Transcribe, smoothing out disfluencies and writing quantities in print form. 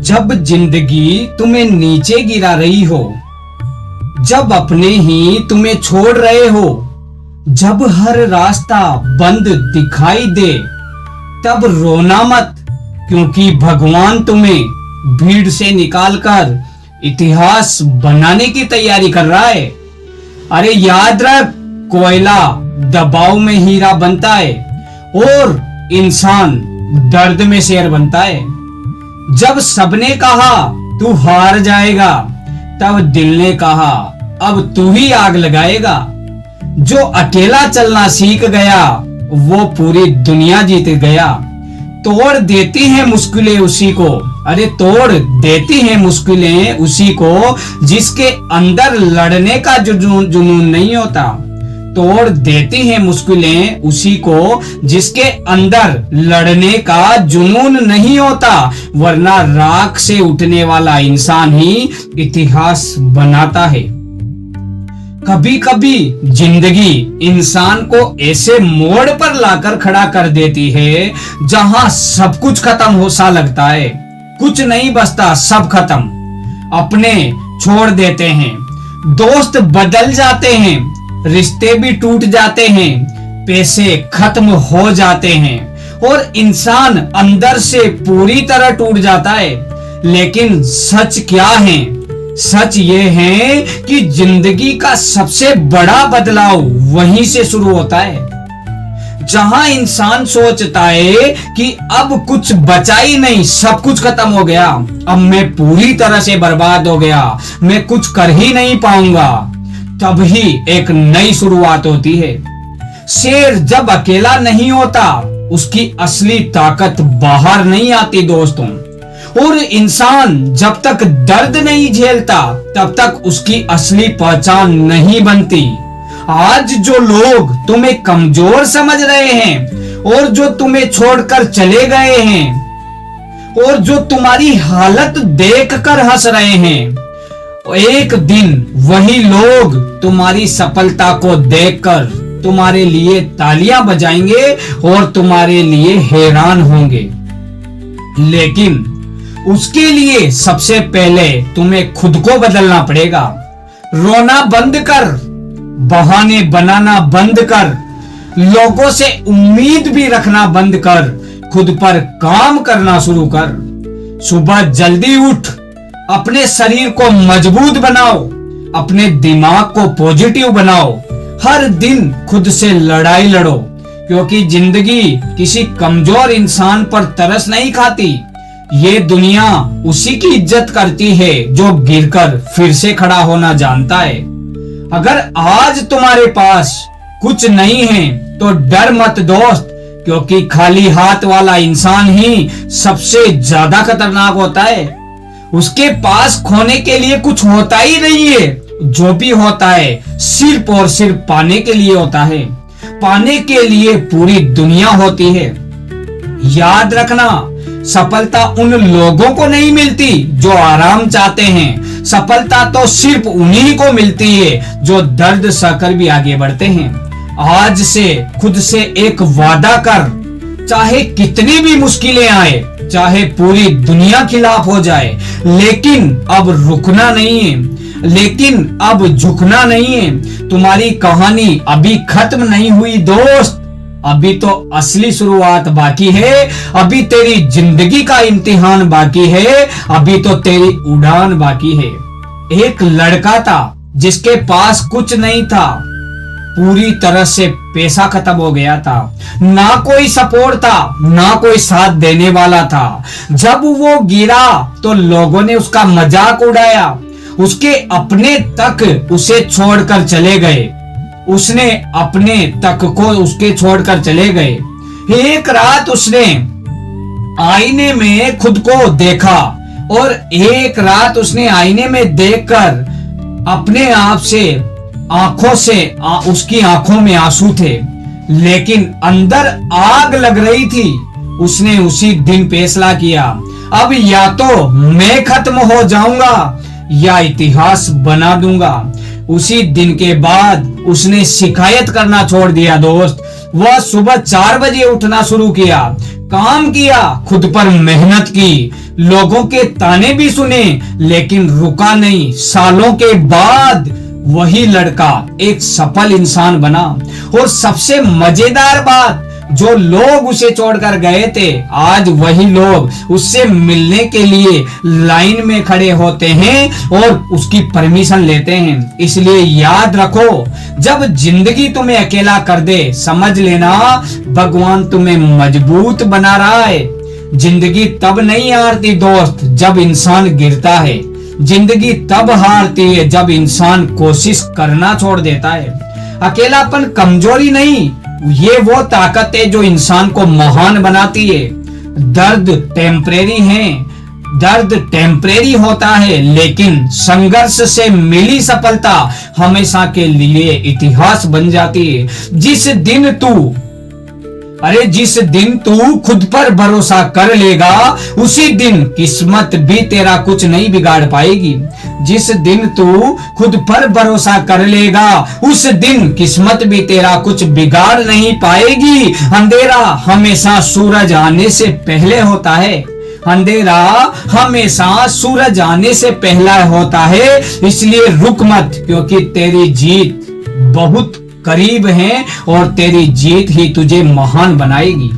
जब जिंदगी तुम्हें नीचे गिरा रही हो, जब अपने ही तुम्हें छोड़ रहे हो, जब हर रास्ता बंद दिखाई दे, तब रोना मत, क्योंकि भगवान तुम्हें भीड़ से निकालकर इतिहास बनाने की तैयारी कर रहा है। अरे याद रख, कोयला दबाव में हीरा बनता है और इंसान दर्द में शेर बनता है। जब सबने कहा तू हार जाएगा, तब दिल ने कहा अब तू ही आग लगाएगा। जो अकेला चलना सीख गया, वो पूरी दुनिया जीत गया। तोड़ देती हैं मुश्किलें उसी को, अरे तोड़ देती हैं मुश्किलें उसी को, जिसके अंदर लड़ने का जुनून नहीं होता। तोड़ देती हैं मुश्किलें उसी को, जिसके अंदर लड़ने का जुनून नहीं होता, वरना राख से उठने वाला इंसान ही इतिहास बनाता है। कभी कभी जिंदगी इंसान को ऐसे मोड़ पर लाकर खड़ा कर देती है जहां सब कुछ खत्म हो सा लगता है, कुछ नहीं बचता, सब खत्म। अपने छोड़ देते हैं, दोस्त बदल जाते हैं, रिश्ते भी टूट जाते हैं, पैसे खत्म हो जाते हैं और इंसान अंदर से पूरी तरह टूट जाता है। लेकिन सच क्या है? सच ये है कि जिंदगी का सबसे बड़ा बदलाव वहीं से शुरू होता है, जहां इंसान सोचता है कि अब कुछ बचा ही नहीं, सब कुछ खत्म हो गया, अब मैं पूरी तरह से बर्बाद हो गया, मैं कुछ कर ही नहीं पाऊंगा। तभी एक नई शुरुआत होती है। शेर जब अकेला नहीं होता, उसकी असली ताकत बाहर नहीं आती दोस्तों। और इंसान जब तक दर्द नहीं झेलता, तब तक उसकी असली पहचान नहीं बनती। आज जो लोग तुम्हें कमजोर समझ रहे हैं और जो तुम्हें छोड़कर चले गए हैं और जो तुम्हारी हालत देखकर हंस रहे हैं, एक दिन वही लोग तुम्हारी सफलता को देखकर तुम्हारे लिए तालियां बजाएंगे और तुम्हारे लिए हैरान होंगे। लेकिन उसके लिए सबसे पहले तुम्हें खुद को बदलना पड़ेगा। रोना बंद कर, बहाने बनाना बंद कर, लोगों से उम्मीद भी रखना बंद कर, खुद पर काम करना शुरू कर। सुबह जल्दी उठ, अपने शरीर को मजबूत बनाओ, अपने दिमाग को पॉजिटिव बनाओ। हर दिन खुद से लड़ाई लड़ो, क्योंकि जिंदगी किसी कमजोर इंसान पर तरस नहीं खाती। ये दुनिया उसी की इज्जत करती है जो गिरकर फिर से खड़ा होना जानता है। अगर आज तुम्हारे पास कुछ नहीं है तो डर मत दोस्त, क्योंकि खाली हाथ वाला इंसान ही सबसे ज्यादा खतरनाक होता है। उसके पास खोने के लिए कुछ होता ही नहीं है, जो भी होता है सिर्फ और सिर्फ पाने के लिए होता है। पाने के लिए पूरी दुनिया होती है। याद रखना, सफलता उन लोगों को नहीं मिलती जो आराम चाहते हैं, सफलता तो सिर्फ उन्हीं को मिलती है जो दर्द सहकर भी आगे बढ़ते हैं। आज से खुद से एक वादा कर, चाहे कितनी भी मुश्किलें आए, चाहे पूरी दुनिया खिलाफ हो जाए, लेकिन अब रुकना नहीं है, लेकिन अब झुकना नहीं है। तुम्हारी कहानी अभी खत्म नहीं हुई दोस्त, अभी तो असली शुरुआत बाकी है। अभी तेरी जिंदगी का इम्तिहान बाकी है, अभी तो तेरी उड़ान बाकी है। एक लड़का था जिसके पास कुछ नहीं था, पूरी तरह से पैसा खत्म हो गया था, ना कोई सपोर्ट था, ना कोई साथ देने वाला था। जब वो गिरा तो लोगों ने उसका मजाक उड़ाया, उसके अपने तक उसे छोड़कर चले गए, उसने अपने तक को उसके छोड़कर चले गए। एक रात उसने आईने में खुद को देखा और एक रात उसने आईने में देखकर अपने आप से आंखों से उसकी आंखों में आंसू थे, लेकिन अंदर आग लग रही थी। उसने उसी दिन फैसला किया, अब या तो मैं खत्म हो जाऊंगा या इतिहास बना दूंगा। उसी दिन के बाद उसने शिकायत करना छोड़ दिया दोस्त। वह सुबह 4 बजे उठना शुरू किया, काम किया, खुद पर मेहनत की, लोगों के ताने भी सुने, लेकिन रुका नहीं। सालों के बाद वही लड़का एक सफल इंसान बना। और सबसे मजेदार बात, जो लोग उसे छोड़कर गए थे, आज वही लोग उससे मिलने के लिए लाइन में खड़े होते हैं और उसकी परमिशन लेते हैं। इसलिए याद रखो, जब जिंदगी तुम्हें अकेला कर दे, समझ लेना भगवान तुम्हें मजबूत बना रहा है। जिंदगी तब नहीं हारती दोस्त, जब इंसान गिरता है। जिंदगी तब हारती है जब इंसान कोशिश करना छोड़ देता है। अकेलापन कमजोरी नहीं, ये वो ताकत है जो इंसान को महान बनाती है। दर्द टेम्परेरी है, दर्द टेम्परेरी होता है, लेकिन संघर्ष से मिली सफलता हमेशा के लिए इतिहास बन जाती है। जिस दिन तू खुद पर भरोसा कर लेगा, उसी दिन किस्मत भी तेरा कुछ नहीं बिगाड़ पाएगी। जिस दिन तू खुद पर भरोसा कर लेगा, उस दिन किस्मत भी तेरा कुछ बिगाड़ नहीं पाएगी। अंधेरा हमेशा सूरज आने से पहले होता है। अंधेरा हमेशा सूरज आने से पहला होता है। इसलिए रुक मत, क्योंकि तेरी जीत बहुत करीब है और तेरी जीत ही तुझे महान बनाएगी।